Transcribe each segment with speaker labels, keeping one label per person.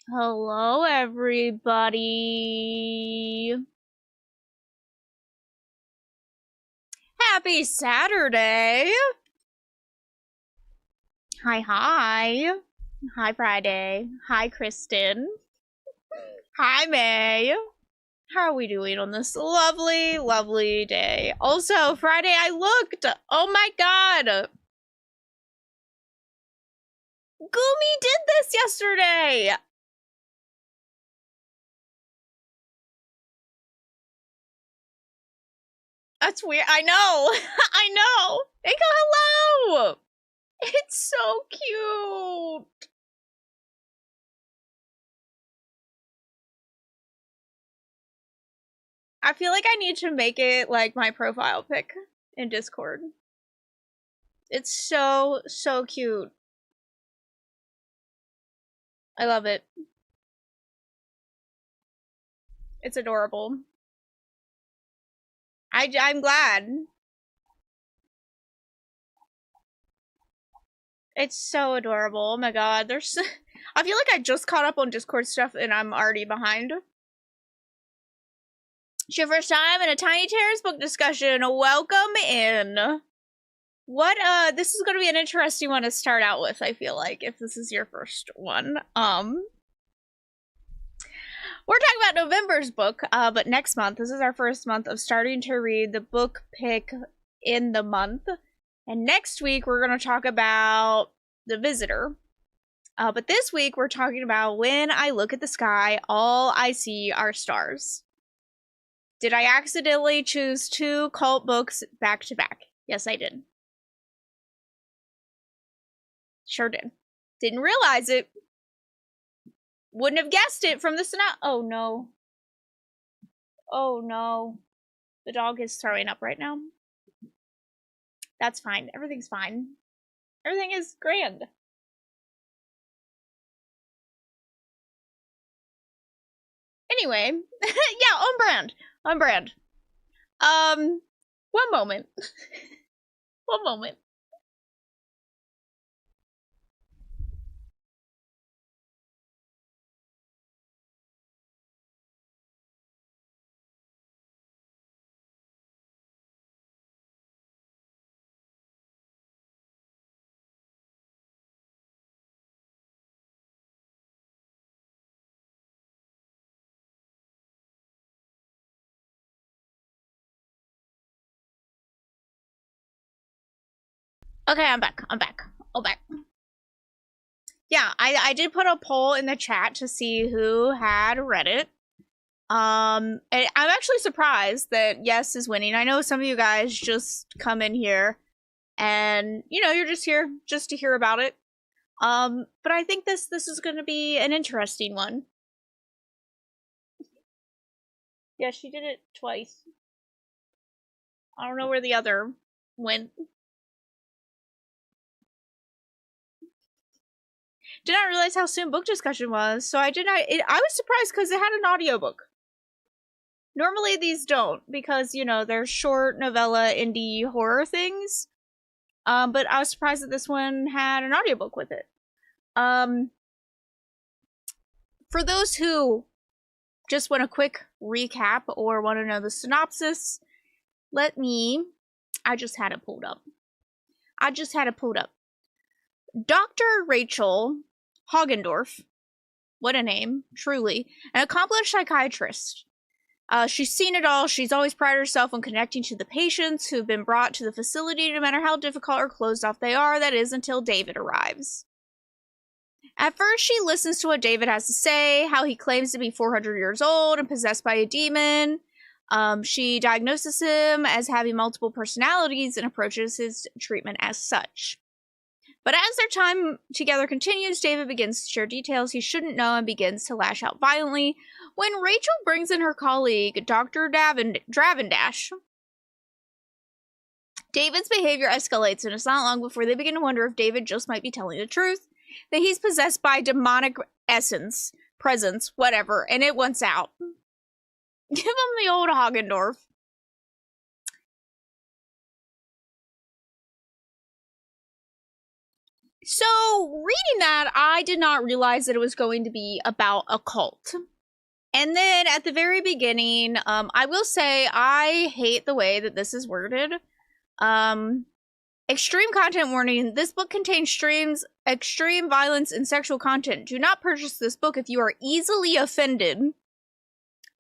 Speaker 1: Hello, everybody. Happy Saturday. Hi, hi. Hi, Friday. Hi, Kristen. Hi, May. How are we doing on this lovely, lovely day? Also, Friday, I looked. Oh my god. Gumi did this yesterday. That's weird. I know. I know. Eiko, hello. It's so cute. I feel like I need to make it like my profile pic in Discord. It's so, so cute. I love it. It's adorable. I'm glad. It's so adorable. Oh my god. There's I feel like I just caught up on Discord stuff and I'm already behind. It's your first time in a Tiny Terrors book discussion. Welcome in. What this is gonna be an interesting one to start out with, I feel like, if this is your first one. We're talking about November's book, but next month, this is our first month of starting to read the book pick in the month. And next week, we're going to talk about The Visitor. But this week, we're talking about When I Look at the Sky, All I See Are Stars. Did I accidentally choose 2 cult books back to back? Yes, I did. Sure did. Didn't realize it. Wouldn't have guessed it from the synopsis. Oh no. Oh no. The dog is throwing up right now. That's fine. Everything's fine. Everything is grand. Anyway, yeah, on brand. On brand. One moment. One moment. Okay, I'm back. I'm back. Oh, back. Yeah, I did put a poll in the chat to see who had read it. And I'm actually surprised that Yes is winning. I know some of you guys just come in here and, you know, you're just here just to hear about it. But I think this is going to be an interesting one. Yeah, she did it twice. I don't know where the other went. Did not realize how soon book discussion was, so I did not. I was surprised because it had an audiobook. Normally these don't, because, you know, they're short novella indie horror things. But I was surprised that this one had an audiobook with it. For those who just want a quick recap or want to know the synopsis, I just had it pulled up. Dr. Rachel Hagendorf, what a name, truly, an accomplished psychiatrist. She's seen it all. She's always prided herself on connecting to the patients who've been brought to the facility, no matter how difficult or closed off they are. That is, until David arrives. At first, she listens to what David has to say, how he claims to be 400 years old and possessed by a demon. She diagnoses him as having multiple personalities and approaches his treatment as such. But as their time together continues, David begins to share details he shouldn't know and begins to lash out violently when Rachel brings in her colleague, Dr. Dravendash. David's behavior escalates, and it's not long before they begin to wonder if David just might be telling the truth, that he's possessed by demonic presence, whatever, and it wants out. Give him the old Hagendorf. So, reading that, I did not realize that it was going to be about a cult. And then at the very beginning, I will say I hate the way that this is worded. Extreme content warning. This book contains extreme violence and sexual content. Do not purchase this book if you are easily offended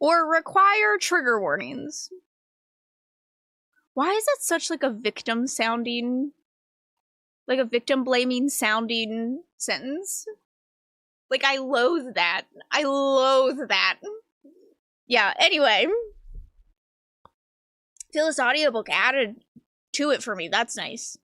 Speaker 1: or require trigger warnings. Why is that such like a victim sounding, like a victim blaming sounding sentence? Like, I loathe that. I loathe that. Yeah, anyway. I feel this audiobook added to it for me. That's nice.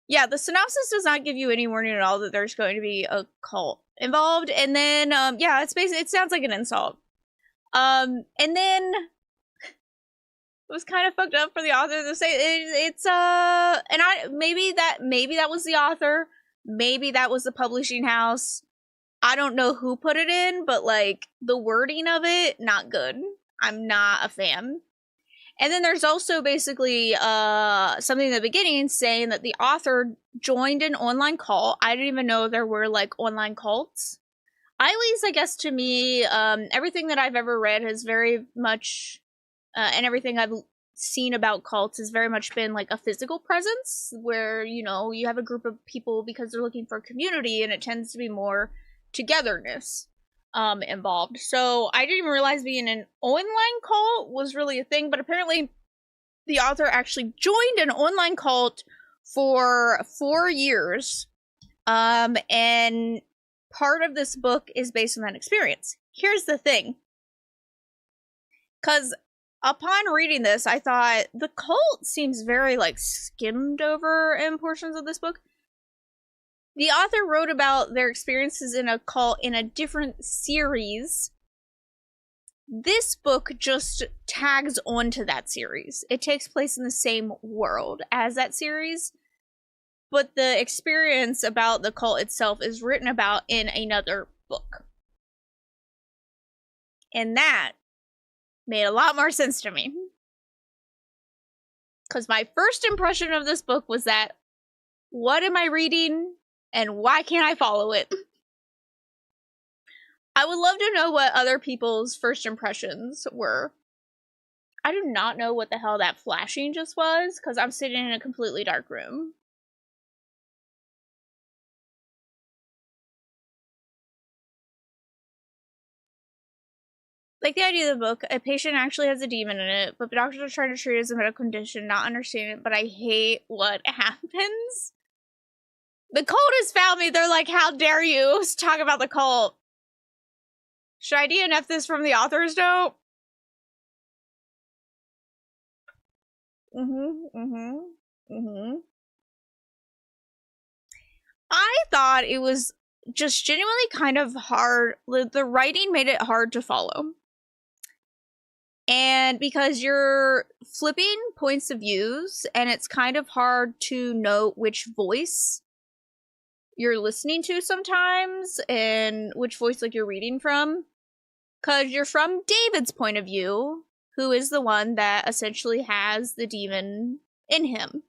Speaker 1: Yeah, the synopsis does not give you any warning at all that there's going to be a cult involved. And then, yeah, it's basically, it sounds like an insult. And then it was kind of fucked up for the author to say maybe that was the author. Maybe that was the publishing house. I don't know who put it in, but like the wording of it, not good. I'm not a fan. And then there's also basically something in the beginning saying that the author joined an online cult. I didn't even know there were like online cults. At least, I guess to me, everything that I've ever read has very much, and everything I've seen about cults has very much been like a physical presence where, you know, you have a group of people because they're looking for a community, and it tends to be more togetherness involved. So I didn't even realize being an online cult was really a thing, but apparently the author actually joined an online cult for 4 years, and part of this book is based on that experience. Here's the thing, because upon reading this, I thought the cult seems very like skimmed over in portions of this book. The author wrote about their experiences in a cult in a different series. This book just tags onto that series. It takes place in the same world as that series, but the experience about the cult itself is written about in another book. And that made a lot more sense to me. Because my first impression of this book was that, what am I reading and why can't I follow it? I would love to know what other people's first impressions were. I do not know what the hell that flashing just was, because I'm sitting in a completely dark room. Like the idea of the book, a patient actually has a demon in it, but the doctors are trying to treat it as a medical condition, not understanding it, but I hate what happens. The cult has found me. They're like, how dare you talk about the cult? Should I DNF this from the author's note? I thought it was just genuinely kind of hard. The writing made it hard to follow. And because you're flipping points of views, and it's kind of hard to know which voice you're listening to sometimes, and which voice like you're reading from. Because you're from David's point of view, who is the one that essentially has the demon in him.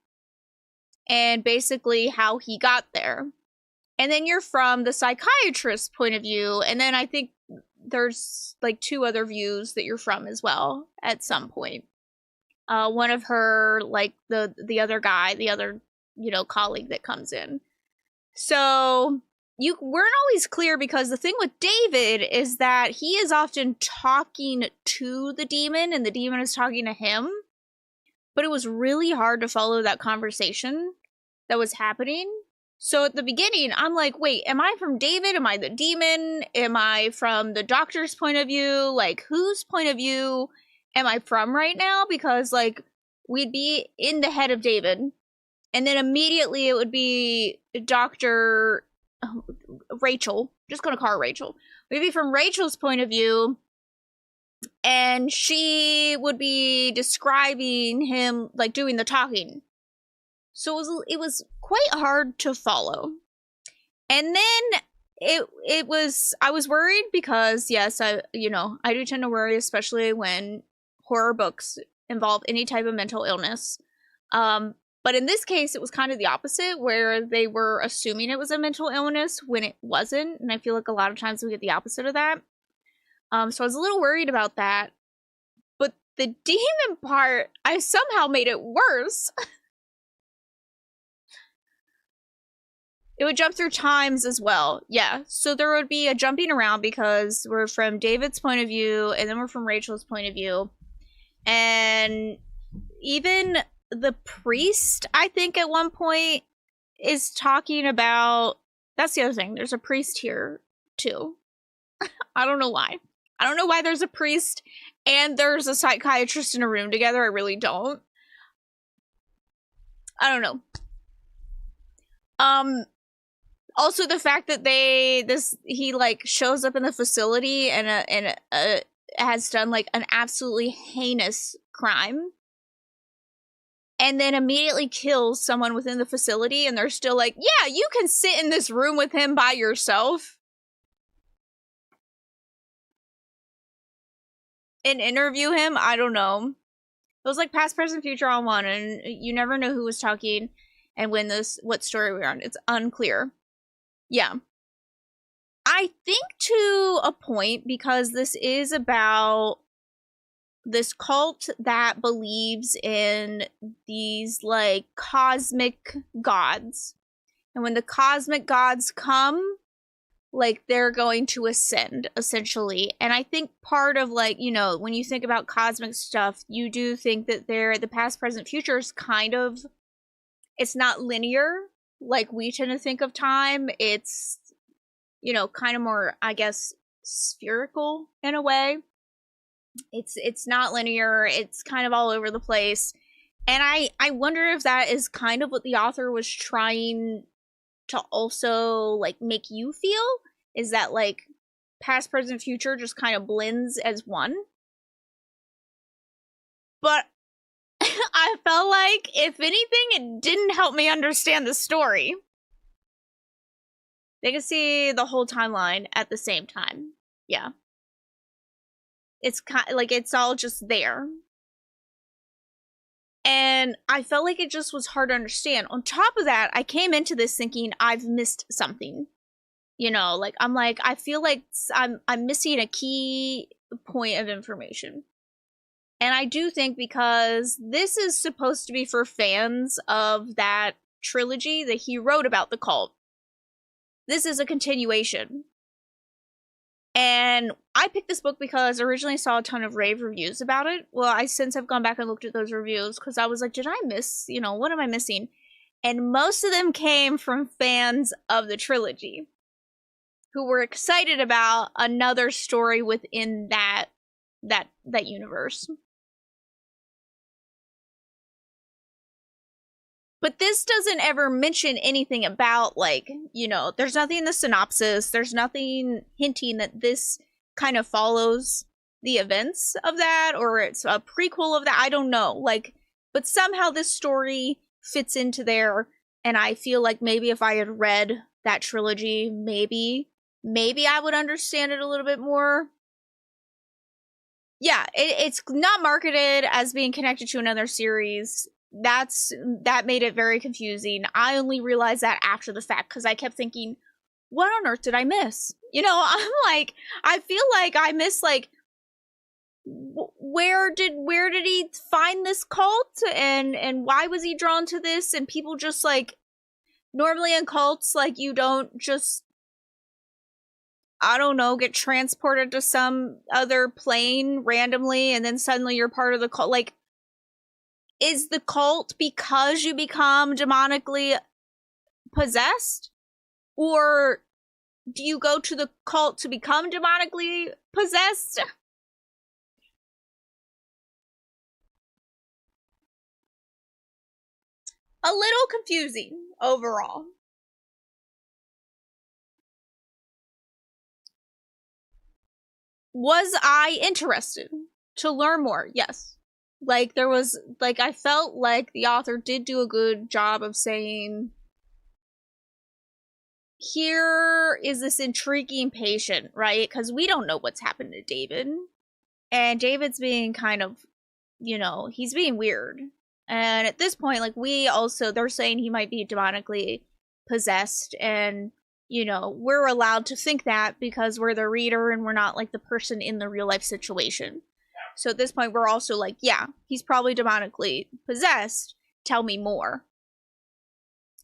Speaker 1: And basically how he got there. And then you're from the psychiatrist's point of view, and then I think there's like 2 other views that you're from as well at some point. One of her, like the other guy, the other, you know, colleague that comes in. So you weren't always clear, because the thing with David is that he is often talking to the demon and the demon is talking to him. But it was really hard to follow that conversation that was happening. So at the beginning, I'm like, wait, am I from David? Am I the demon? Am I from the doctor's point of view? Like, whose point of view am I from right now? Because, like, we'd be in the head of David, and then immediately it would be Dr. Rachel. Just gonna call her Rachel. We'd be from Rachel's point of view, and she would be describing him, like, doing the talking. So it was quite hard to follow. And then I was worried because, yes, I do tend to worry, especially when horror books involve any type of mental illness. But in this case, it was kind of the opposite, where they were assuming it was a mental illness when it wasn't. And I feel like a lot of times we get the opposite of that. So I was a little worried about that. But the demon part, I somehow made it worse. It would jump through times as well. Yeah, so there would be a jumping around because we're from David's point of view, and then we're from Rachel's point of view. And even the priest, I think at one point, is talking about... That's the other thing. There's a priest here, too. I don't know why. I don't know why there's a priest and there's a psychiatrist in a room together. I really don't. I don't know. Also, the fact that he like shows up in the facility and has done like an absolutely heinous crime, and then immediately kills someone within the facility, and they're still like, yeah, you can sit in this room with him by yourself and interview him. I don't know. It was like past, present, future on one, and you never know who was talking and when what story we're on. It's unclear. Yeah. I think to a point, because this is about this cult that believes in these, like, cosmic gods. And when the cosmic gods come, like, they're going to ascend, essentially. And I think part of, like, you know, when you think about cosmic stuff, you do think that the past, present, future is kind of... It's not linear, like we tend to think of time. It's, you know, kind of more, I guess, spherical in a way. It's not linear. It's kind of all over the place. And I wonder if that is kind of what the author was trying to also, like, make you feel, is that, like, past, present, future just kind of blends as one. But I felt like, if anything, it didn't help me understand the story. They can see the whole timeline at the same time. Yeah. It's kind of like, it's all just there. And I felt like it just was hard to understand. On top of that, I came into this thinking I've missed something. You know, like, I'm like, I feel like I'm missing a key point of information. And I do think, because this is supposed to be for fans of that trilogy that he wrote about the cult. This is a continuation. And I picked this book because I originally saw a ton of rave reviews about it. Well, I since have gone back and looked at those reviews because I was like, did I miss, you know, what am I missing? And most of them came from fans of the trilogy who were excited about another story within that universe. But this doesn't ever mention anything about, like, you know, there's nothing in the synopsis. There's nothing hinting that this kind of follows the events of that, or it's a prequel of that. I don't know. Like, but somehow this story fits into there. And I feel like maybe if I had read that trilogy, maybe I would understand it a little bit more. Yeah, it's not marketed as being connected to another series. That made it very confusing. I only realized that after the fact, because I kept thinking, what on earth did I miss? You know, I'm like, I feel like I missed, like, where did he find this cult, and why was he drawn to this? And people just, like, normally in cults, like, you don't just, I don't know, get transported to some other plane randomly and then suddenly you're part of the cult. Like, is the cult because you become demonically possessed? Or do you go to the cult to become demonically possessed? A little confusing overall. Was I interested to learn more? Yes. Like, there was, like, I felt like the author did do a good job of saying, here is this intriguing patient, right? Because we don't know what's happened to David. And David's being kind of, you know, he's being weird. And at this point, like, they're saying he might be demonically possessed, and, you know, we're allowed to think that because we're the reader and we're not, like, the person in the real life situation. So at this point, we're also like, yeah, he's probably demonically possessed. Tell me more.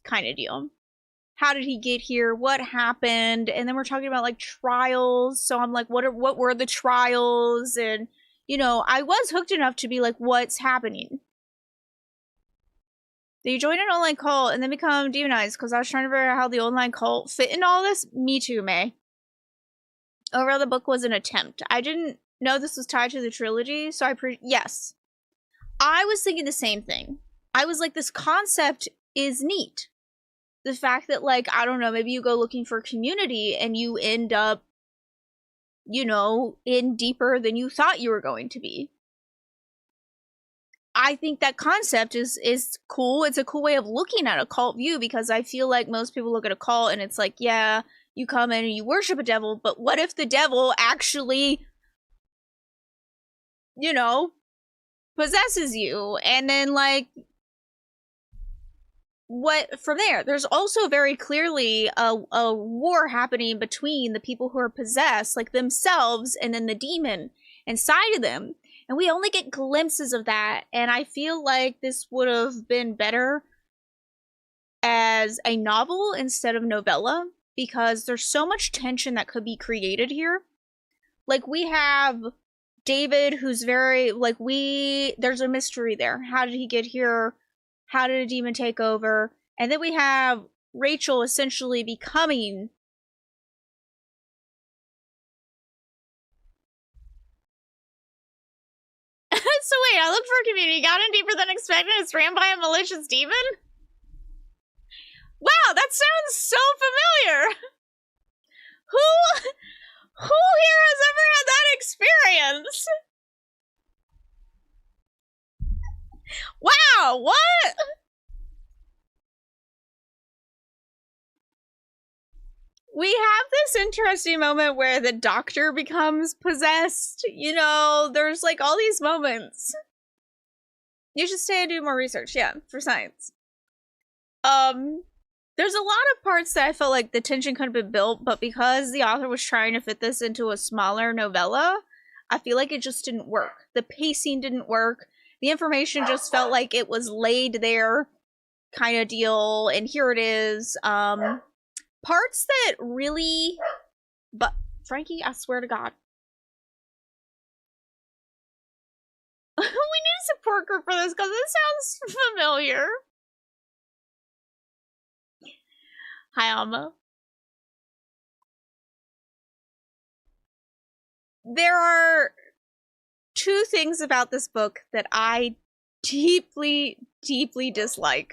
Speaker 1: Kind of deal. How did he get here? What happened? And then we're talking about, like, trials. So I'm like, what were the trials? And, you know, I was hooked enough to be like, what's happening? They join an online cult and then become demonized because I was trying to figure out how the online cult fit in all this. Me too, May. Overall, the book was an attempt. I didn't know this was tied to the trilogy, so yes. I was thinking the same thing. I was like, this concept is neat. The fact that, like, I don't know, maybe you go looking for community and you end up, you know, in deeper than you thought you were going to be. I think that concept is cool. It's a cool way of looking at a cult view, because I feel like most people look at a cult and it's like, yeah, you come in and you worship a devil, but what if the devil actually, you know, possesses you? And then, like, what from there? There's also very clearly a war happening between the people who are possessed, like themselves, and then the demon inside of them. And we only get glimpses of that. And I feel like this would have been better as a novel instead of novella, because there's so much tension that could be created here. Like, we have David, who's very, like, there's a mystery there. How did he get here? How did a demon take over? And then we have Rachel essentially becoming so wait, I looked for a community, got in deeper than expected, and ran by a malicious demon? Wow, that sounds so familiar! Who here has ever had that experience? Wow, what? We have this interesting moment where the doctor becomes possessed. You know, there's like all these moments. You should stay and do more research, yeah, for science. There's a lot of parts that I felt like the tension could have been built, but because the author was trying to fit this into a smaller novella, I feel like it just didn't work. The pacing didn't work. The information just felt like it was laid there kind of deal, and here it is. Parts that really, but Frankie, I swear to God. We need a support group for this because this sounds familiar. Hi, Alma. There are two things about this book that I deeply, deeply dislike.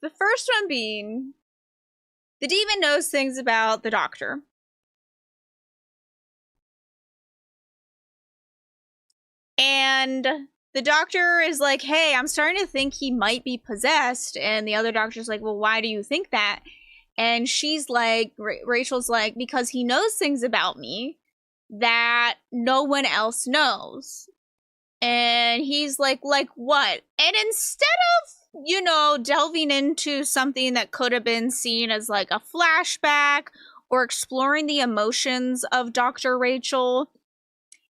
Speaker 1: The first one being, the demon knows things about the doctor. And the doctor is like, hey, I'm starting to think he might be possessed. And the other doctor's like, well, why do you think that? And she's like, Rachel's like, because he knows things about me that no one else knows. And he's like what? And instead of, you know, delving into something that could have been seen as like a flashback or exploring the emotions of Dr. Rachel,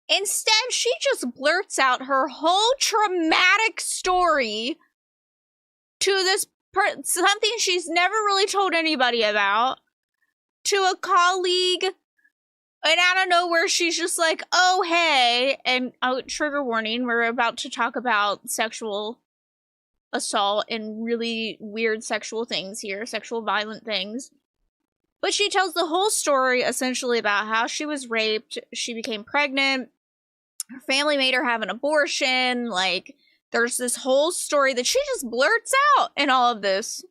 Speaker 1: instead she just blurts out her whole traumatic story to this something she's never really told anybody about, to a colleague. And out of nowhere, she's just like, oh, hey. And trigger warning, we're about to talk about sexual assault and really weird sexual things here, sexual violent things. But she tells the whole story essentially about how she was raped, she became pregnant, her family made her have an abortion. Like, there's this whole story that she just blurts out in all of this.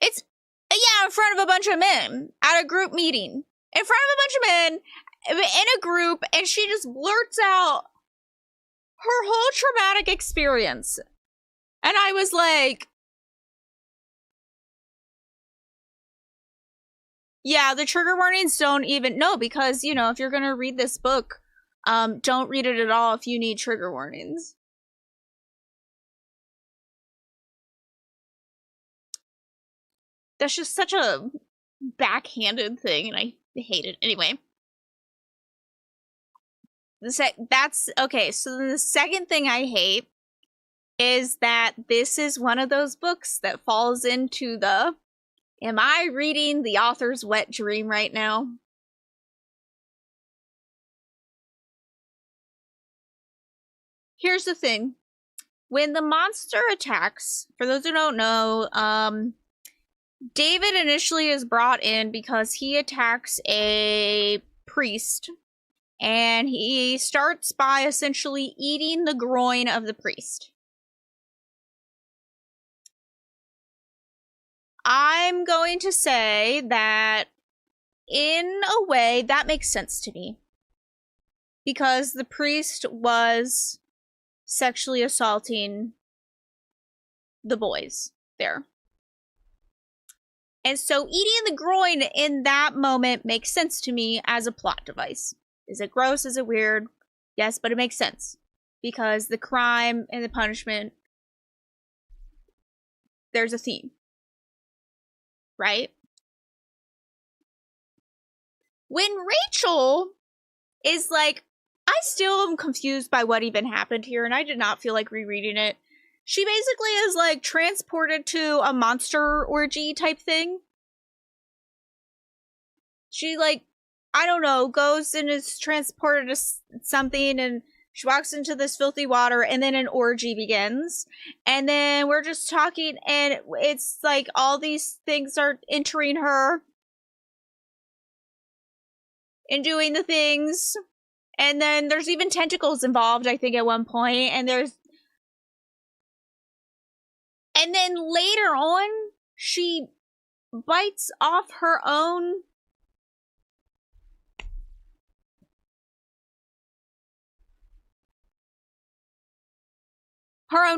Speaker 1: It's, yeah, in front of a bunch of men at a group meeting. In front of a bunch of men in a group, and she just blurts out her whole traumatic experience. And I was like, yeah, the trigger warnings don't even, no, because, you know, if you're going to read this book, Don't read it at all if you need trigger warnings. That's just such a backhanded thing, and I hate it. Anyway. That's okay, so the second thing I hate is that this is one of those books that falls into the, am I reading the author's wet dream right now? Here's the thing. When the monster attacks, for those who don't know, David initially is brought in because he attacks a priest, and he starts by essentially eating the groin of the priest. I'm going to say that in a way that makes sense to me, because the priest was sexually assaulting the boys there. And so eating the groin in that moment makes sense to me as a plot device. Is it gross? Is it weird? Yes, but it makes sense. Because the crime and the punishment, there's a theme. Right? When Rachel is like, I still am confused by what even happened here, and I did not feel like rereading it. She basically is like transported to a monster orgy type thing. She like, I don't know, goes and is transported to something, and she walks into this filthy water, and then an orgy begins. And then we're just talking, and it's like all these things are entering her and doing the things. And then there's even tentacles involved, I think, at one point. And then later on, she bites off her own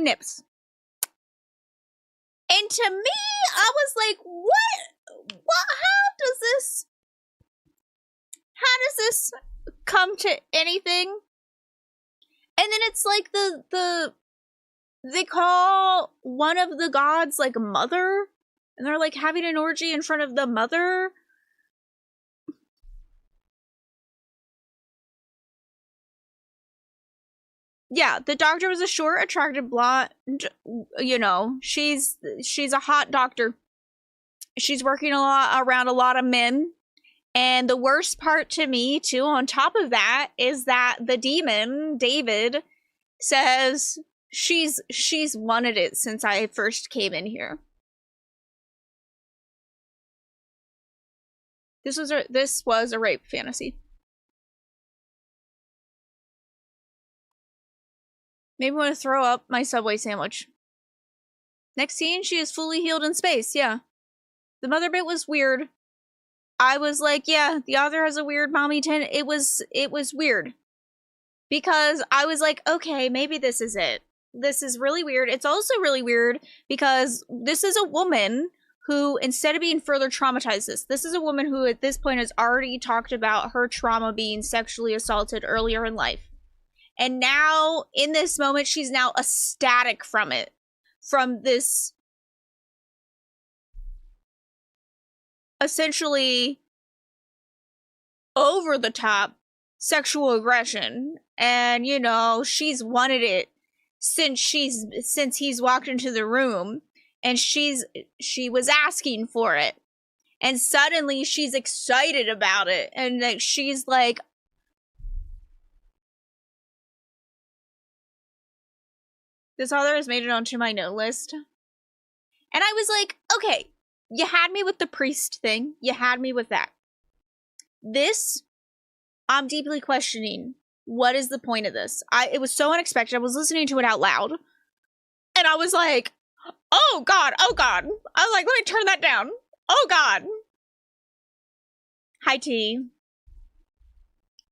Speaker 1: nips. And to me, I was like, what? How does this come to anything? And then it's like they call one of the gods like mother, and they're like having an orgy in front of the mother. Yeah, the doctor was a short, attractive blonde, you know, she's a hot doctor. She's working around a lot of men. And the worst part to me, too, on top of that, is that the demon, David, says she's wanted it since I first came in here. This was a rape fantasy. Maybe I want to throw up my Subway sandwich. Next scene, she is fully healed in space, yeah. The mother bit was weird. I was like, yeah, the author has a weird mommy it was weird. Because I was like, okay, maybe this is it. This is really weird. It's also really weird because this is a woman who, instead of being further traumatized, this is a woman who at this point has already talked about her trauma being sexually assaulted earlier in life. And now, in this moment, she's now ecstatic from it. From this essentially over-the-top sexual aggression. And, you know, she's wanted it since he's walked into the room. And she was asking for it. And suddenly she's excited about it. And like, she's like, this author has made it onto my no list. And I was like, okay, you had me with the priest thing. You had me with that. This, I'm deeply questioning. What is the point of this? It was so unexpected. I was listening to it out loud. And I was like, oh God, oh God. I was like, let me turn that down. Oh God. Hi, T.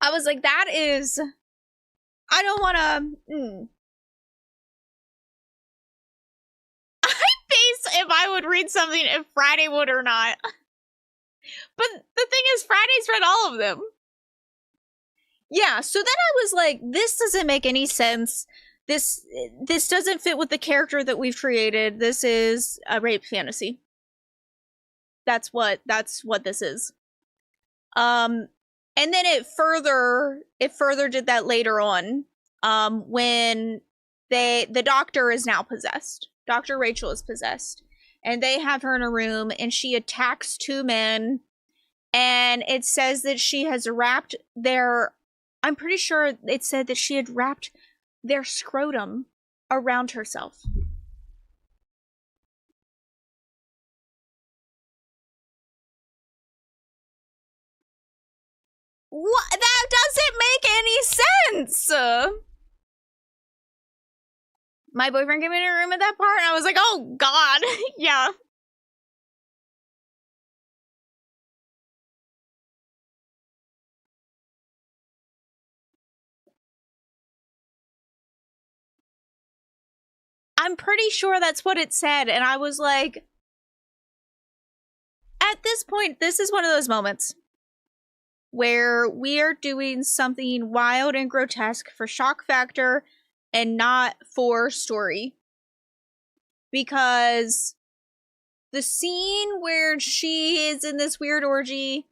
Speaker 1: I was like, that is, I don't want to, if I would read something if Friday would or not. But the thing is, Friday's read all of them. Yeah, so then I was like, this doesn't make any sense. This doesn't fit with the character that we've created. This is a rape fantasy. That's what this is. And then it further did that later on. When the doctor is now possessed. Dr. Rachel is possessed. And they have her in a room and she attacks two men. And it says that she has wrapped I'm pretty sure it said that she had wrapped their scrotum around herself. What? That doesn't make any sense! My boyfriend came in a room at that part and I was like, oh god, yeah. I'm pretty sure that's what it said, and I was like, at this point, this is one of those moments where we are doing something wild and grotesque for shock factor and not for story. Because the scene where she is in this weird orgy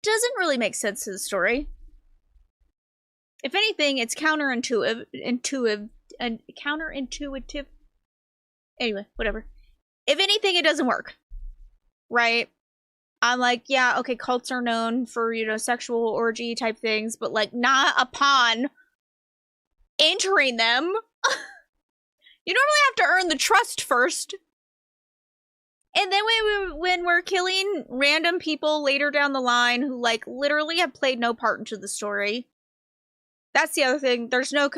Speaker 1: doesn't really make sense to the story. If anything, it's counterintuitive. Anyway, whatever. If anything, it doesn't work. Right? I'm like, yeah, okay, cults are known for, sexual orgy type things, but like not upon entering them. You normally have to earn the trust first. And then when we're killing random people later down the line who like literally have played no part into the story. That's the other thing.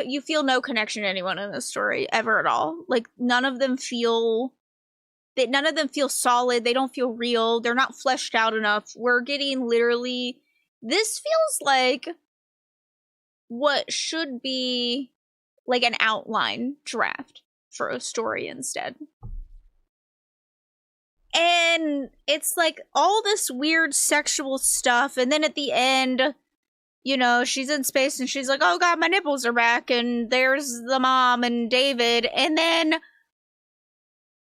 Speaker 1: You feel no connection to anyone in this story ever at all. Like none of them feel solid. They don't feel real. They're not fleshed out enough. We're getting literally, this feels like what should be like an outline draft for a story instead. And it's like all this weird sexual stuff. And then at the end, she's in space and she's like, oh god, my nipples are back. And there's the mom and David. And then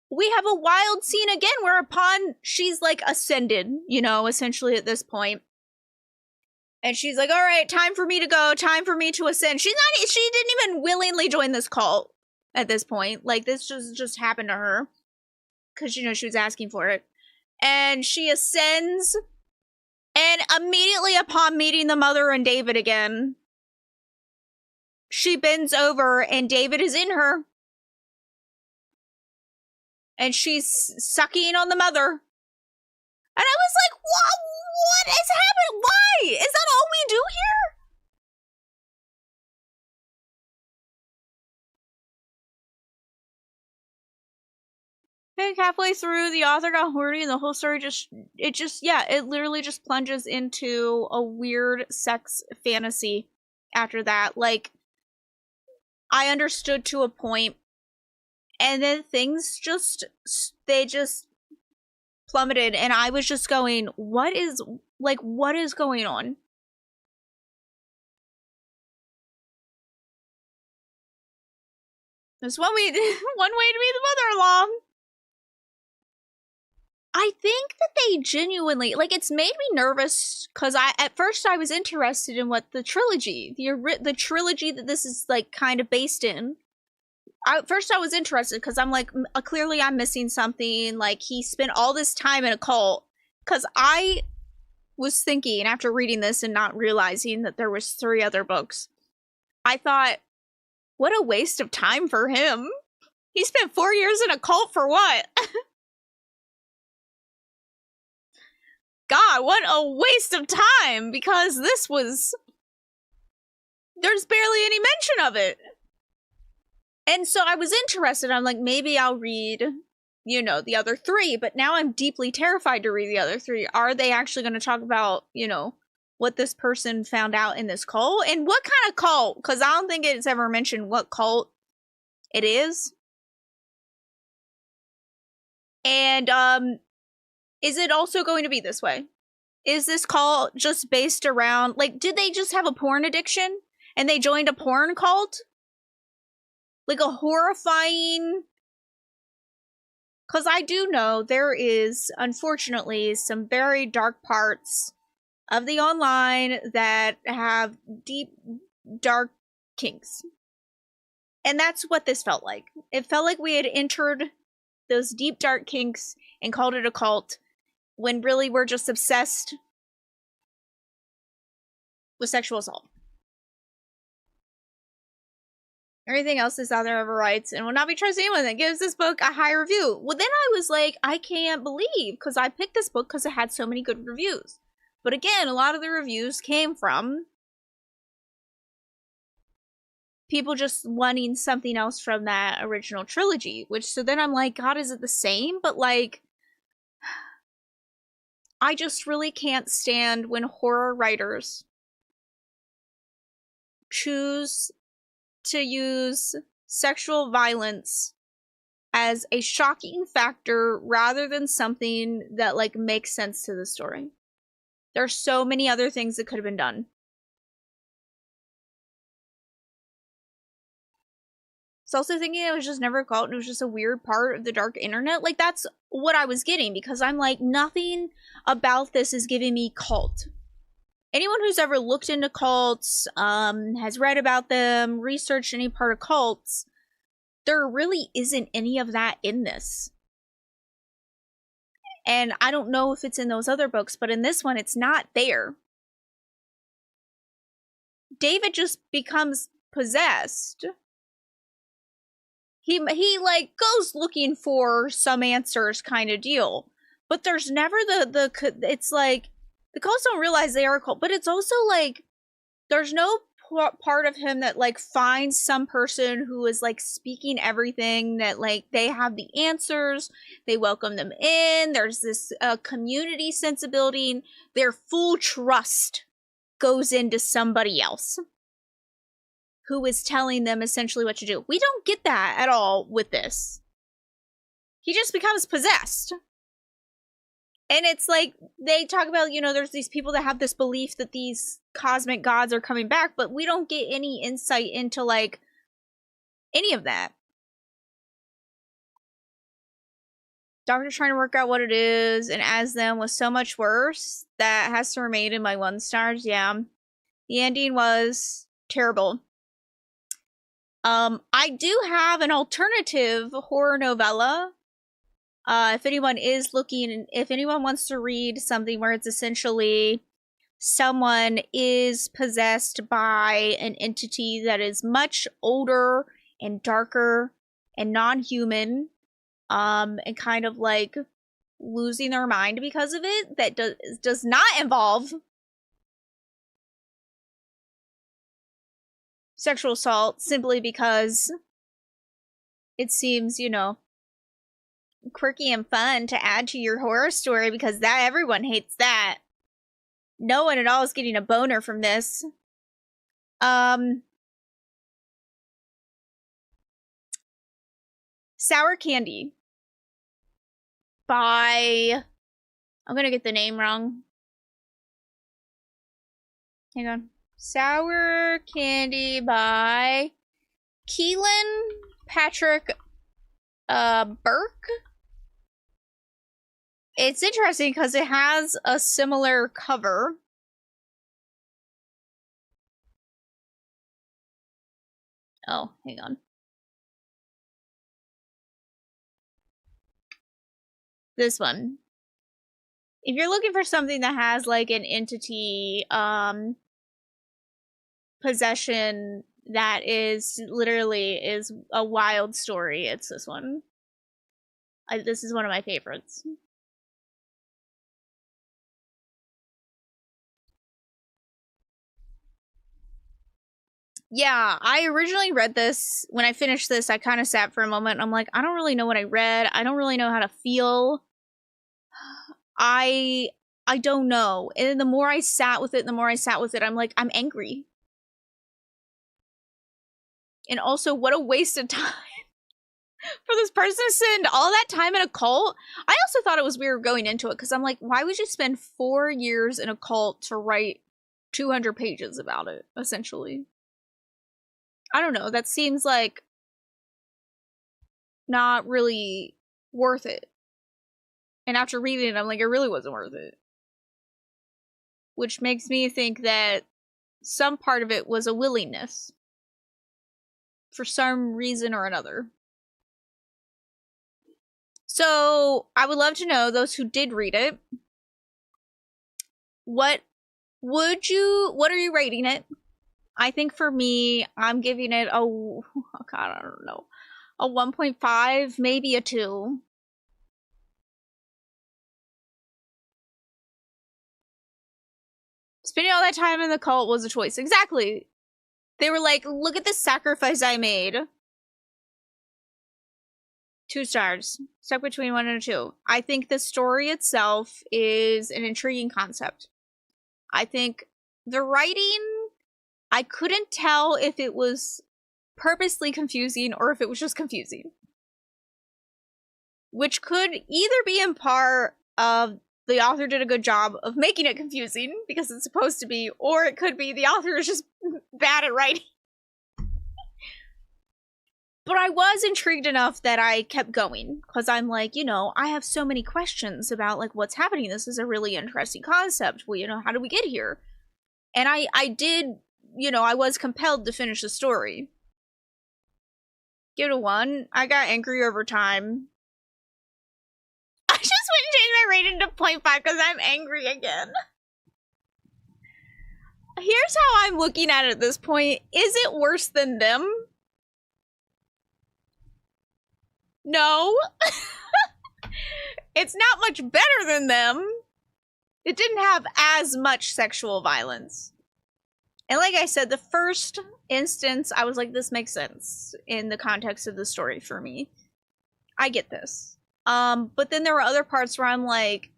Speaker 1: we have a wild scene again whereupon she's like ascended, essentially at this point. And she's like, all right, time for me to go, time for me to ascend. She didn't even willingly join this cult at this point. Like this just happened to her. Because, she was asking for it. And she ascends. And immediately upon meeting the mother and David again, she bends over and David is in her. And she's sucking on the mother. And I was like, what is happening? Why? Is that all we do here? I think halfway through, the author got horny and the whole story it literally just plunges into a weird sex fantasy after that. Like, I understood to a point, and then things just plummeted, and I was just going, what is going on? There's one way to be the mother-in-law. I think that they genuinely, like, it's made me nervous because at first I was interested in what the trilogy that this is like kind of based in. At first I was interested because I'm like, clearly I'm missing something. Like he spent all this time in a cult. Because I was thinking after reading this and not realizing that there was 3 other books, I thought, what a waste of time for him. He spent 4 years in a cult for what? God, what a waste of time, because there's barely any mention of it. And so I was interested. I'm like, maybe I'll read, the other 3, but now I'm deeply terrified to read the other 3. Are they actually going to talk about, what this person found out in this cult? And what kind of cult? Because I don't think it's ever mentioned what cult it is. And, is it also going to be this way? Is this cult just based around, like, did they just have a porn addiction and they joined a porn cult? Like a horrifying... Because I do know there is, unfortunately, some very dark parts of the online that have deep, dark kinks. And that's what this felt like. It felt like we had entered those deep, dark kinks and called it a cult, when really we're just obsessed with sexual assault. Everything else this author ever writes and will not be trusted anyone that gives this book a high review. Well, then I was like, I can't believe, because I picked this book because it had so many good reviews. But again, a lot of the reviews came from people just wanting something else from that original trilogy, which, so then I'm like, God, is it the same? But like, I just really can't stand when horror writers choose to use sexual violence as a shocking factor rather than something that like makes sense to the story. There are so many other things that could have been done. I was also thinking it was just never a cult and it was just a weird part of the dark internet. Like, that's what I was getting, because I'm like, nothing about this is giving me cult. Anyone who's ever looked into cults, has read about them, researched any part of cults, there really isn't any of that in this. And I don't know if it's in those other books, but in this one, it's not there. David just becomes possessed. He like goes looking for some answers kind of deal. But there's never it's like, the cults don't realize they are a cult, but it's also like, there's no part of him that like finds some person who is like speaking everything, that like they have the answers, they welcome them in, there's this community sense of building. Their full trust goes into somebody else who is telling them essentially what to do. We don't get that at all with this. He just becomes possessed. And it's like, they talk about, you know, there's these people that have this belief that these cosmic gods are coming back, but we don't get any insight into, like, any of that. Doctor's trying to work out what it is, and as them was so much worse, that has to remain in my 1 stars. Yeah. The ending was terrible. I do have an alternative horror novella. If anyone is looking, if anyone wants to read something where it's essentially someone is possessed by an entity that is much older and darker and non-human, and kind of like losing their mind because of it, that does not involve sexual assault, simply because it seems, you know, quirky and fun to add to your horror story, because that everyone hates that. No one at all is getting a boner from this. Sour Candy by, I'm gonna get the name wrong. Hang on. Sour Candy by Keelan Patrick Burke. It's interesting because it has a similar cover. Oh, hang on. This one. If you're looking for something that has like an entity possession that is literally is a wild story, it's this one. This is one of my favorites. Yeah, I originally read this. When I finished this, I kind of sat for a moment. I'm like, I don't really know what I read. I don't really know how to feel. I don't know. And then the more I sat with it, I'm like, I'm angry. And also, what a waste of time. For this person to spend all that time in a cult. I also thought it was weird going into it because I'm like, why would you spend 4 years in a cult to write 200 pages about it, essentially? I don't know. That seems like not really worth it. And after reading it, I'm like, it really wasn't worth it. Which makes me think that some part of it was a willingness. For some reason or another. So, I would love to know, those who did read it, what are you rating it? I think for me, I'm giving it a, oh god, I don't know, a 1.5, maybe a 2. Spending all that time in the cult was a choice. Exactly. They were like, look at the sacrifice I made. 2 stars. Stuck between 1 and a 2. I think the story itself is an intriguing concept. I think the writing, I couldn't tell if it was purposely confusing or if it was just confusing. Which could either be in part of the author did a good job of making it confusing because it's supposed to be, or it could be the author is just bad at writing. But I was intrigued enough that I kept going because I'm like, you know, I have so many questions about like what's happening. This is a really interesting concept. Well, you know, how do we get here? And I did, you know, I was compelled to finish the story. Give it a 1. I got angry over time. I just went and changed my rating to 0.5 because I'm angry again. Here's how I'm looking at it at this point. Is it worse than them? No. It's not much better than them. It didn't have as much sexual violence. And like I said, the first instance, I was like, this makes sense in the context of the story for me. I get this. But then there were other parts where I'm like,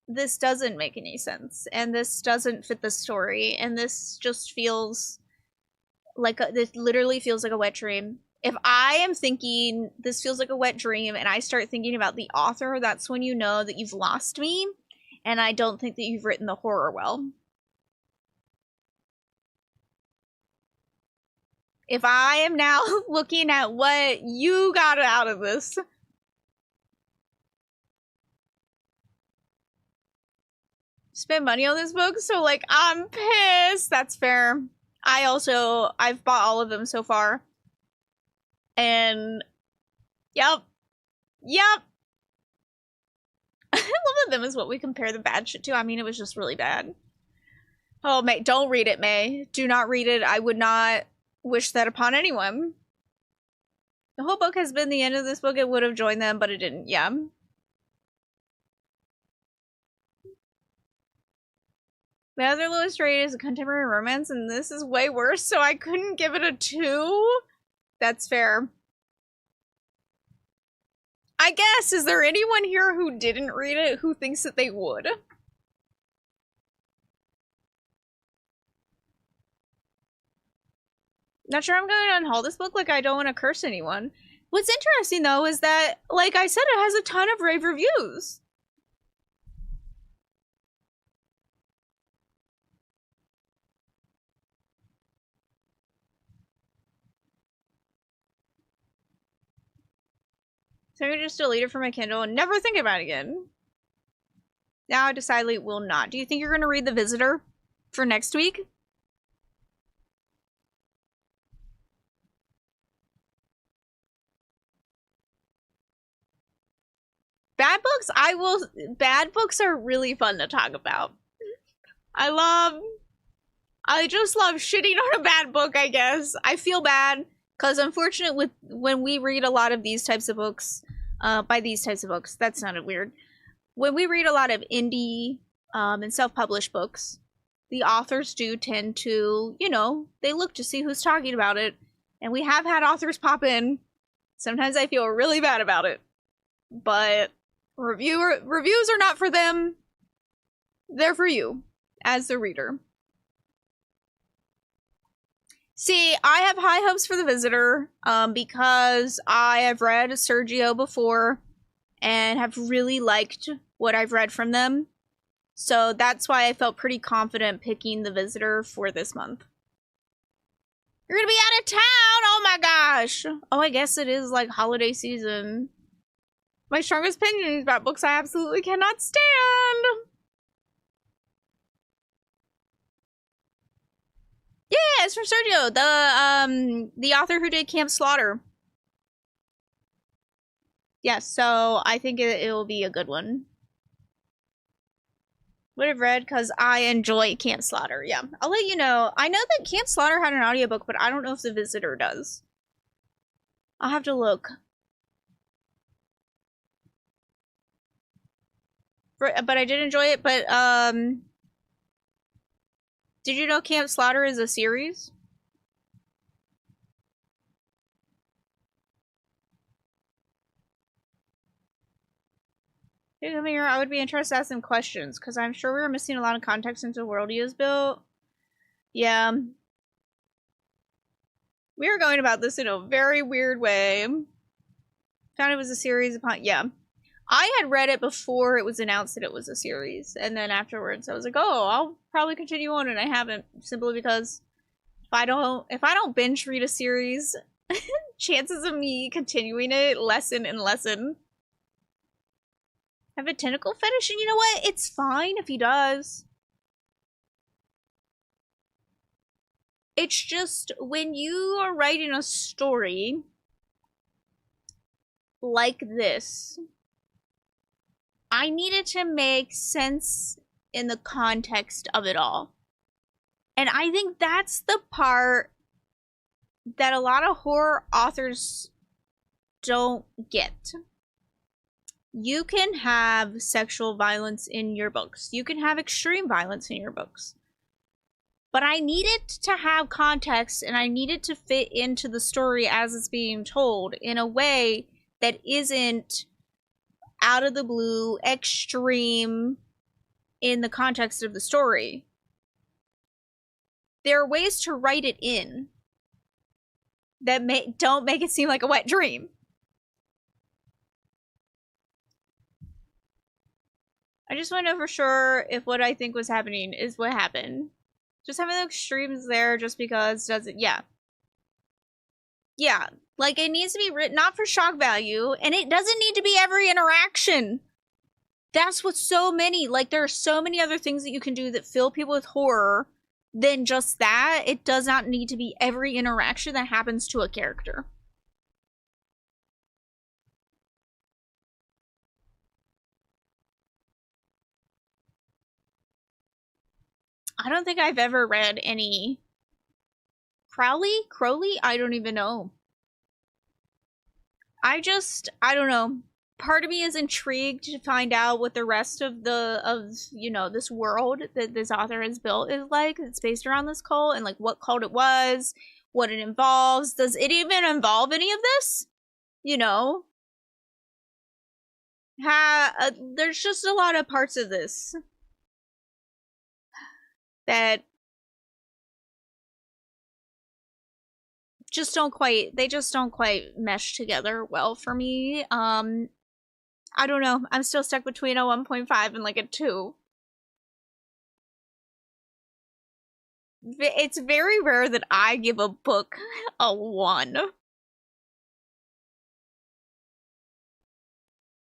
Speaker 1: this doesn't make any sense. And this doesn't fit the story. And this just feels like, this literally feels like a wet dream. If I am thinking this feels like a wet dream and I start thinking about the author, that's when you know that you've lost me. And I don't think that you've written the horror well. If I am now looking at what you got out of this, spend money on this book, so like I'm pissed. That's fair. I've bought all of them so far. And yep. I love that them is what we compare the bad shit to. I mean, it was just really bad. Oh, May, don't read it, May. Do not read it. I would not wish that upon anyone. The whole book has been the end of this book. It would have joined them, but it didn't. Yeah. The other lowest rated is a contemporary romance, and this is way worse, so I couldn't give it a 2. That's fair. I guess, is there anyone here who didn't read it who thinks that they would? Not sure I'm going to unhaul this book, like I don't want to curse anyone. What's interesting though is that, like I said, it has a ton of rave reviews. So I'm gonna just delete it from my Kindle and never think about it again. Now I decidedly will not. Do you think you're gonna read The Visitor for next week? Bad books, bad books are really fun to talk about. I just love shitting on a bad book, I guess. I feel bad, because unfortunately when we read a lot of these types of books, by these types of books, that sounded weird. When we read a lot of indie and self-published books, the authors do tend to, you know, they look to see who's talking about it. And we have had authors pop in. Sometimes I feel really bad about it. But reviews are not for them. They're for you, as the reader. See, I have high hopes for The Visitor, because I have read Sergio before and have really liked what I've read from them. So that's why I felt pretty confident picking The Visitor for this month. You're gonna be out of town! Oh my gosh! Oh, I guess it is like holiday season. My strongest opinions about books I absolutely cannot stand! Yeah, it's from Sergio, the author who did Camp Slaughter. Yes, so I think it will be a good one. Would have read because I enjoy Camp Slaughter. Yeah, I'll let you know. I know that Camp Slaughter had an audiobook, but I don't know if The Visitor does. I'll have to look. But I did enjoy it, but, did you know Camp Slaughter is a series? Hey, come here. I would be interested to ask some questions, because I'm sure we were missing a lot of context into the world he has built. Yeah. We were going about this in a very weird way. Found it was a series upon... Yeah. I had read it before it was announced that it was a series, and then afterwards I was like, oh, I'll probably continue on, and I haven't, simply because if I don't binge read a series, chances of me continuing it lessen and lessen. I have a tentacle fetish, and you know what? It's fine if he does. It's just when you are writing a story like this, I needed to make sense in the context of it all. And I think that's the part that a lot of horror authors don't get. You can have sexual violence in your books. You can have extreme violence in your books. But I needed to have context, and I needed to fit into the story as it's being told in a way that isn't out of the blue, extreme in the context of the story. There are ways to write it in that don't make it seem like a wet dream. I just want to know for sure if what I think was happening is what happened. Just having the extremes there just because doesn't... Yeah. Yeah. Like, it needs to be written not for shock value, and it doesn't need to be every interaction. That's what so many... Like, there are so many other things that you can do that fill people with horror than just that. It does not need to be every interaction that happens to a character. I don't think I've ever read any... Crowley? I don't even know. I don't know. Part of me is intrigued to find out what the rest of this world that this author has built is like. It's based around this cult, and like what cult it was, what it involves. Does it even involve any of this? You know? There's just a lot of parts of this that just don't quite mesh together well for me. I don't know. I'm still stuck between a 1.5 and like a 2. It's very rare that I give a book a 1.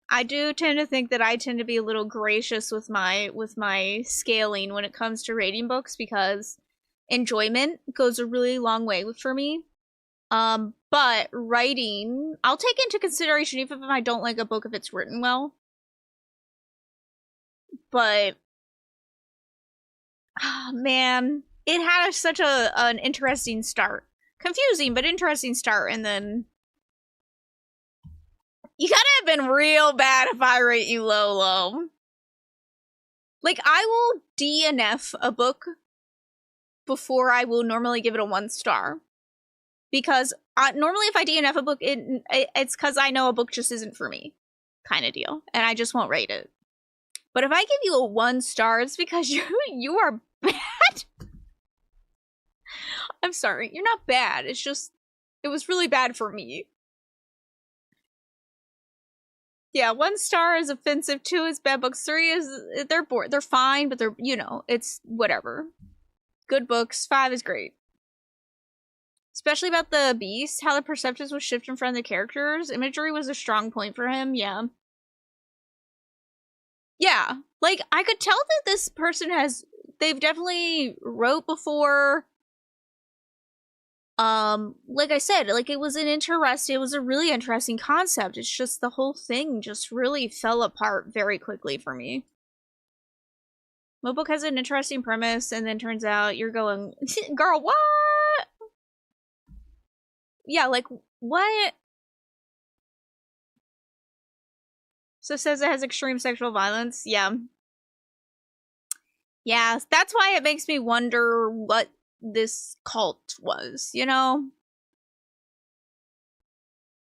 Speaker 1: I do tend to think that I tend to be a little gracious with my scaling when it comes to rating books, because enjoyment goes a really long way for me. But writing, I'll take into consideration even if I don't like a book if it's written well. But, oh, man, it had such an interesting start. Confusing, but interesting start, and then... You gotta have been real bad if I rate you low. Like, I will DNF a book before I will normally give it a 1 star. Because normally if I DNF a book, it's because I know a book just isn't for me, kind of deal. And I just won't rate it. But if I give you a 1 star, it's because you are bad. I'm sorry. You're not bad. It's just, it was really bad for me. Yeah, 1 star is offensive, 2 is bad books, 3 is, they're bored. They're fine, but they're, you know, it's whatever. Good books, 5 is great. Especially about the beast, how the perceptions would shift in front of the characters. Imagery was a strong point for him, yeah. Yeah, like, I could tell that this person has, they've definitely wrote before. Like I said, like, it was a really interesting concept. It's just the whole thing just really fell apart very quickly for me. My book has an interesting premise, and then turns out you're going, girl, what? Yeah, like, what? So it says it has extreme sexual violence. Yeah. Yeah, that's why it makes me wonder what this cult was, you know?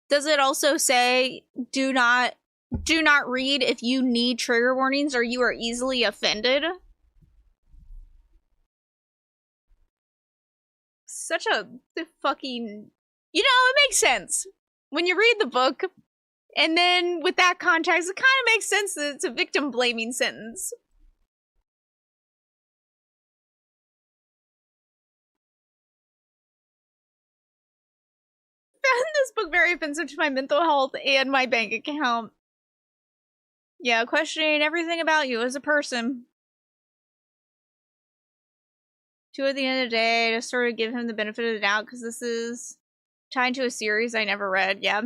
Speaker 1: Does it also say do not read if you need trigger warnings or you are easily offended? Such a fucking, you know, it makes sense. When you read the book, and then with that context, it kind of makes sense that it's a victim blaming sentence. Found this book very offensive to my mental health and my bank account. Yeah, questioning everything about you as a person. 2 at the end of the day, to sort of give him the benefit of the doubt, because this is tied to a series I never read, yeah.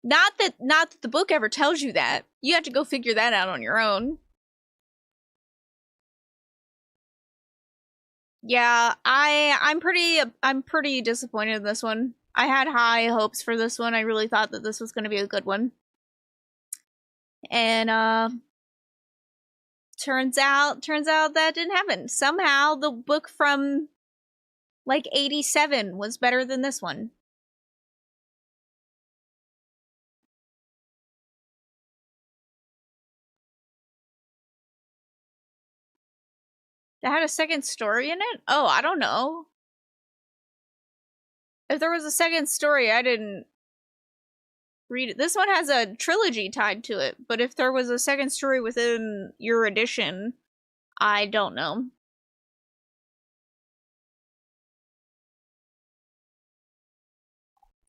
Speaker 1: Not that the book ever tells you that. You have to go figure that out on your own. Yeah, I'm pretty disappointed in this one. I had high hopes for this one. I really thought that this was going to be a good one. And turns out that didn't happen. Somehow the book from like 87 was better than this one. That had a second story in it? Oh, I don't know. If there was a second story, I didn't read it. This one has a trilogy tied to it, but if there was a second story within your edition, I don't know.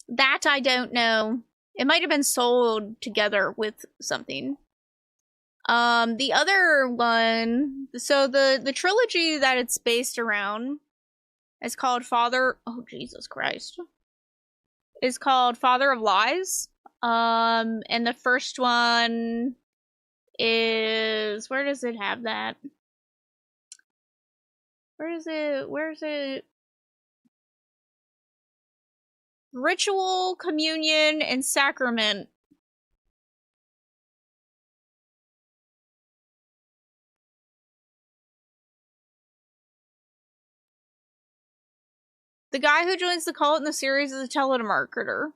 Speaker 1: That I don't know. It might have been sold together with something. The other one, so the trilogy that it's based around is called oh Jesus Christ. Is called Father of Lies. And the first one is, where does it have that? Where is it? Ritual, communion, and sacrament. The guy who joins the cult in the series is a telemarketer.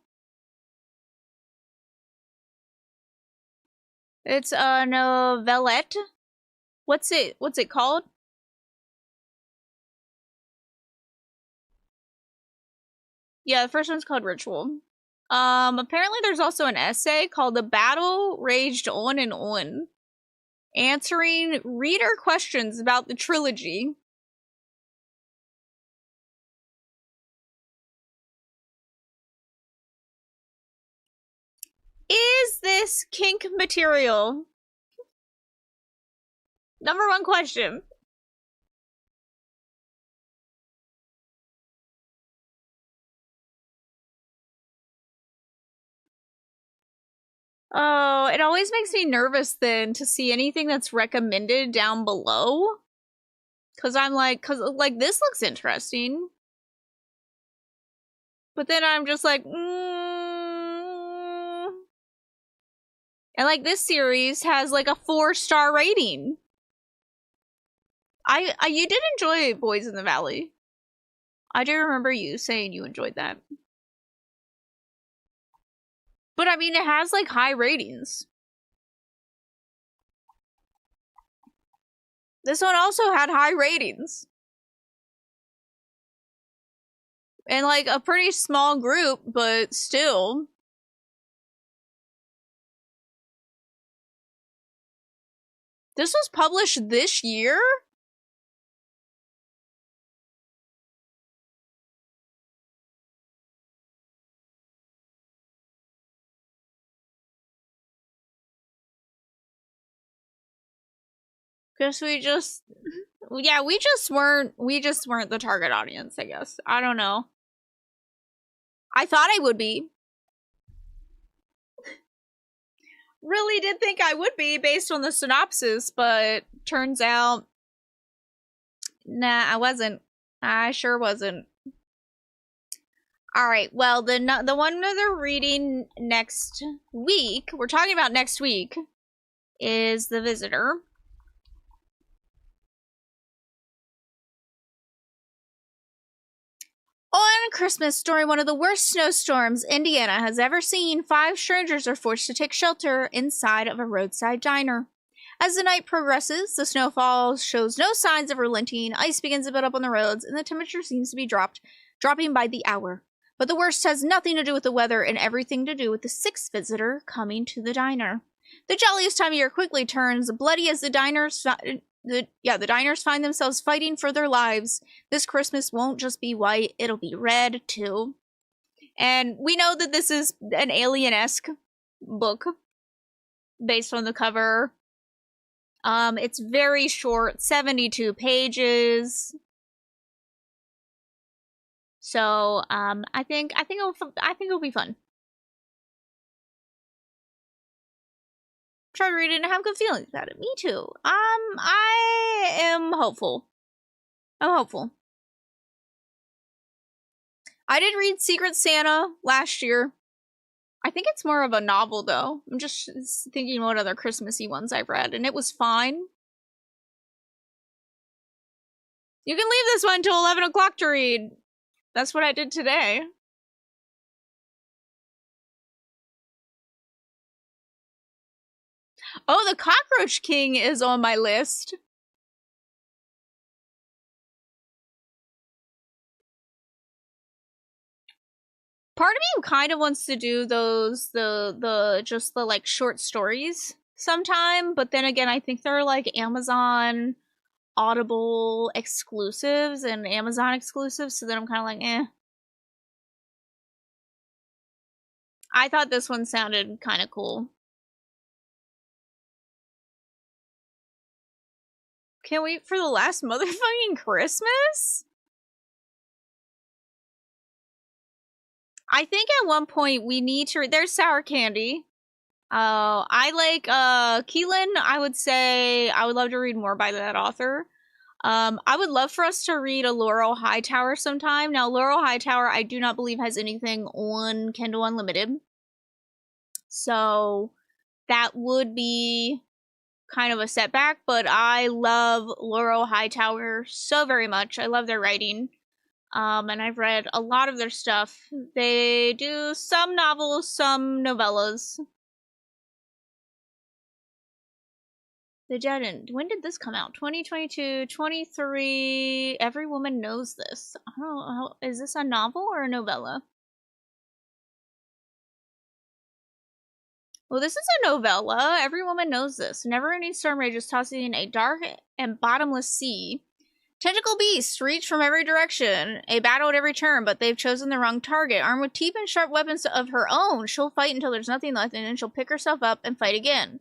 Speaker 1: It's a novelette. What's it called? Yeah, the first one's called Ritual. Apparently there's also an essay called The Battle Raged On and On, answering reader questions about the trilogy. Is this kink material? Number 1 question. Oh, it always makes me nervous then to see anything that's recommended down below. Cause I'm like, this looks interesting. But then I'm just like, And like this series has like a 4-star rating. You did enjoy Boys in the Valley. I do remember you saying you enjoyed that. But I mean, it has like high ratings. This one also had high ratings. And like a pretty small group, but still. This was published this year? Guess we just we just weren't the target audience, I guess. I don't know. I thought I would be. Really did think I would be based on the synopsis, but turns out nah, I wasn't. I sure wasn't. All right. Well, the one that they're reading next week, we're talking about next week, is The Visitor. On Christmas, during one of the worst snowstorms Indiana has ever seen, 5 strangers are forced to take shelter inside of a roadside diner. As the night progresses, the snowfall shows no signs of relenting, ice begins to build up on the roads, and the temperature seems to be dropping by the hour. But the worst has nothing to do with the weather and everything to do with the 6th visitor coming to the diner. The jolliest time of year quickly turns bloody as the diners find themselves fighting for their lives. This Christmas won't just be white, it'll be red too. And we know that this is an alien-esque book based on the cover. It's very short, 72 pages. So, I think it'll be fun. Try to read it and have good feelings about it. Me too. I am hopeful. I'm hopeful. I did read Secret Santa last year. I think it's more of a novel, though. I'm just thinking what other Christmassy ones I've read, and it was fine. You can leave this one until 11 o'clock to read. That's what I did today. Oh, The Cockroach King is on my list. Part of me kind of wants to do those, just the like short stories sometime, but then again, I think they're like Amazon Audible exclusives and Amazon exclusives, so then I'm kind of like, eh. I thought this one sounded kind of cool. Can't wait for the last motherfucking Christmas? I think at one point we need to... There's Sour Candy. I like, Keelan. I would say I would love to read more by that author. I would love for us to read a Laurel Hightower sometime. Now, Laurel Hightower, I do not believe has anything on Kindle Unlimited. So, that would be kind of a setback, but I love Laurel Hightower so very much. I love their writing. And I've read a lot of their stuff. They do some novels, some novellas. The Dead End. When did this come out? 2022, 23. Every Woman Knows This. I don't know. Is this a novel or a novella? Well, this is a novella. Every Woman Knows This. Never-ending storm rages, tossing a dark and bottomless sea. Tentacle beasts reach from every direction, a battle at every turn, but they've chosen the wrong target. Armed with teeth and sharp weapons of her own, she'll fight until there's nothing left, and then she'll pick herself up and fight again.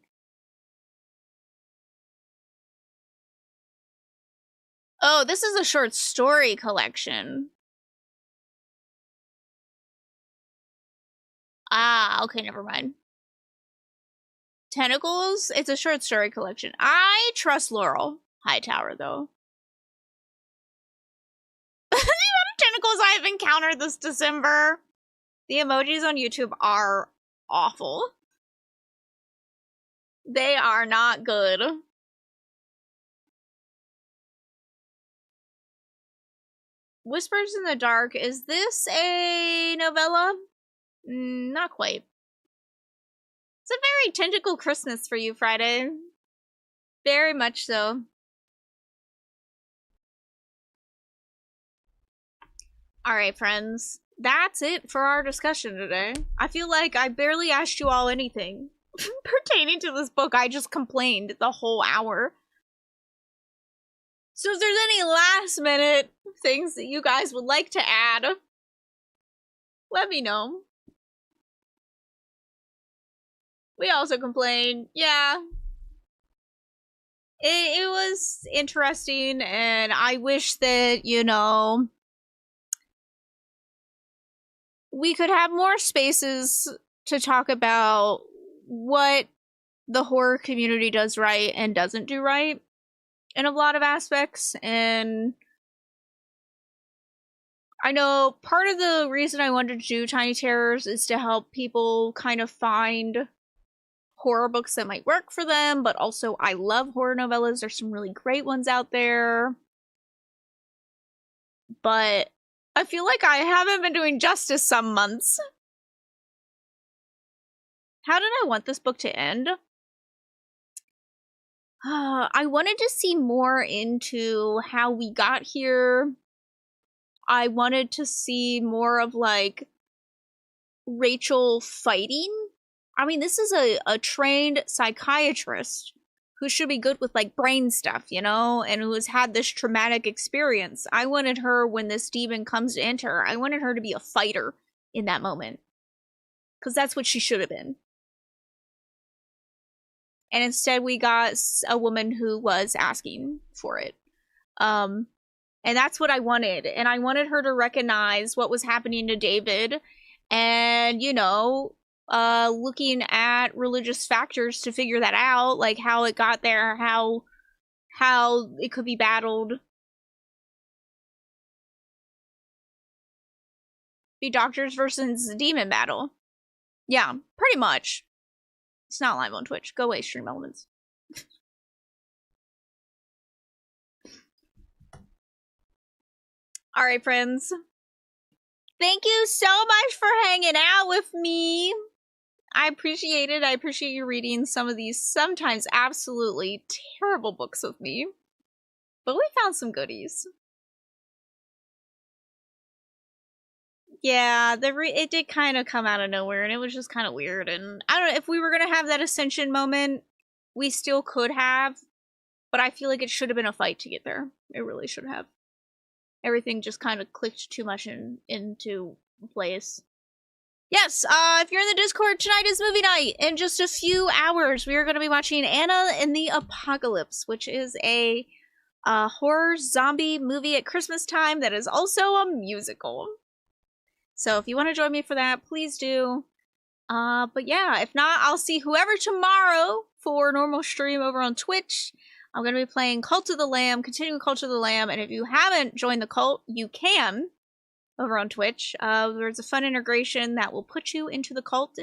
Speaker 1: Oh, this is a short story collection. Ah, okay, never mind. Tentacles? It's a short story collection. I trust Laurel Hightower, though. The amount of tentacles I have encountered this December. The emojis on YouTube are awful. They are not good. Whispers in the Dark. Is this a novella? Not quite. It's a very tentacle Christmas for you, Friday. Very much so. All right, friends. That's it for our discussion today. I feel like I barely asked you all anything pertaining to this book. I just complained the whole hour. So if there's any last minute things that you guys would like to add, let me know. We also complained. Yeah. It was interesting, and I wish that, you know, we could have more spaces to talk about what the horror community does right and doesn't do right in a lot of aspects. And I know part of the reason I wanted to do Tiny Terrors is to help people kind of find horror books that might work for them, but also I love horror novellas. There's some really great ones out there. But I feel like I haven't been doing justice some months. How did I want this book to end? I wanted to see more into how we got here. I wanted to see more of, like, Rachel fighting. I mean, this is a trained psychiatrist who should be good with, like, brain stuff, you know? And who has had this traumatic experience. I wanted her, when this demon comes to enter, I wanted her to be a fighter in that moment. Because that's what she should have been. And instead we got a woman who was asking for it. And that's what I wanted. And I wanted her to recognize what was happening to David and, you know, looking at religious factors to figure that out, like how it got there, how it could be battled. Be doctors versus demon battle. Yeah, pretty much. It's not live on Twitch. Go away, Stream Elements. Alright, friends. Thank you so much for hanging out with me. I appreciate it. I appreciate you reading some of these sometimes absolutely terrible books with me. But we found some goodies. Yeah, it did kind of come out of nowhere, and it was just kind of weird. And I don't know, if we were going to have that ascension moment, we still could have. But I feel like it should have been a fight to get there. It really should have. Everything just kind of clicked too much into place. Yes, if you're in the Discord, tonight is movie night. In just a few hours, we are going to be watching Anna and the Apocalypse, which is a horror zombie movie at Christmas time that is also a musical. So if you want to join me for that, please do. But yeah, if not, I'll see whoever tomorrow for a normal stream over on Twitch. I'm going to be playing Cult of the Lamb, continuing Cult of the Lamb, and if you haven't joined the cult, you can over on Twitch. There's a fun integration that will put you into the cult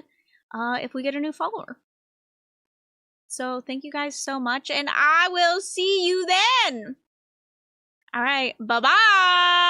Speaker 1: if we get a new follower. So thank you guys so much, and I will see you then! Alright, bye-bye!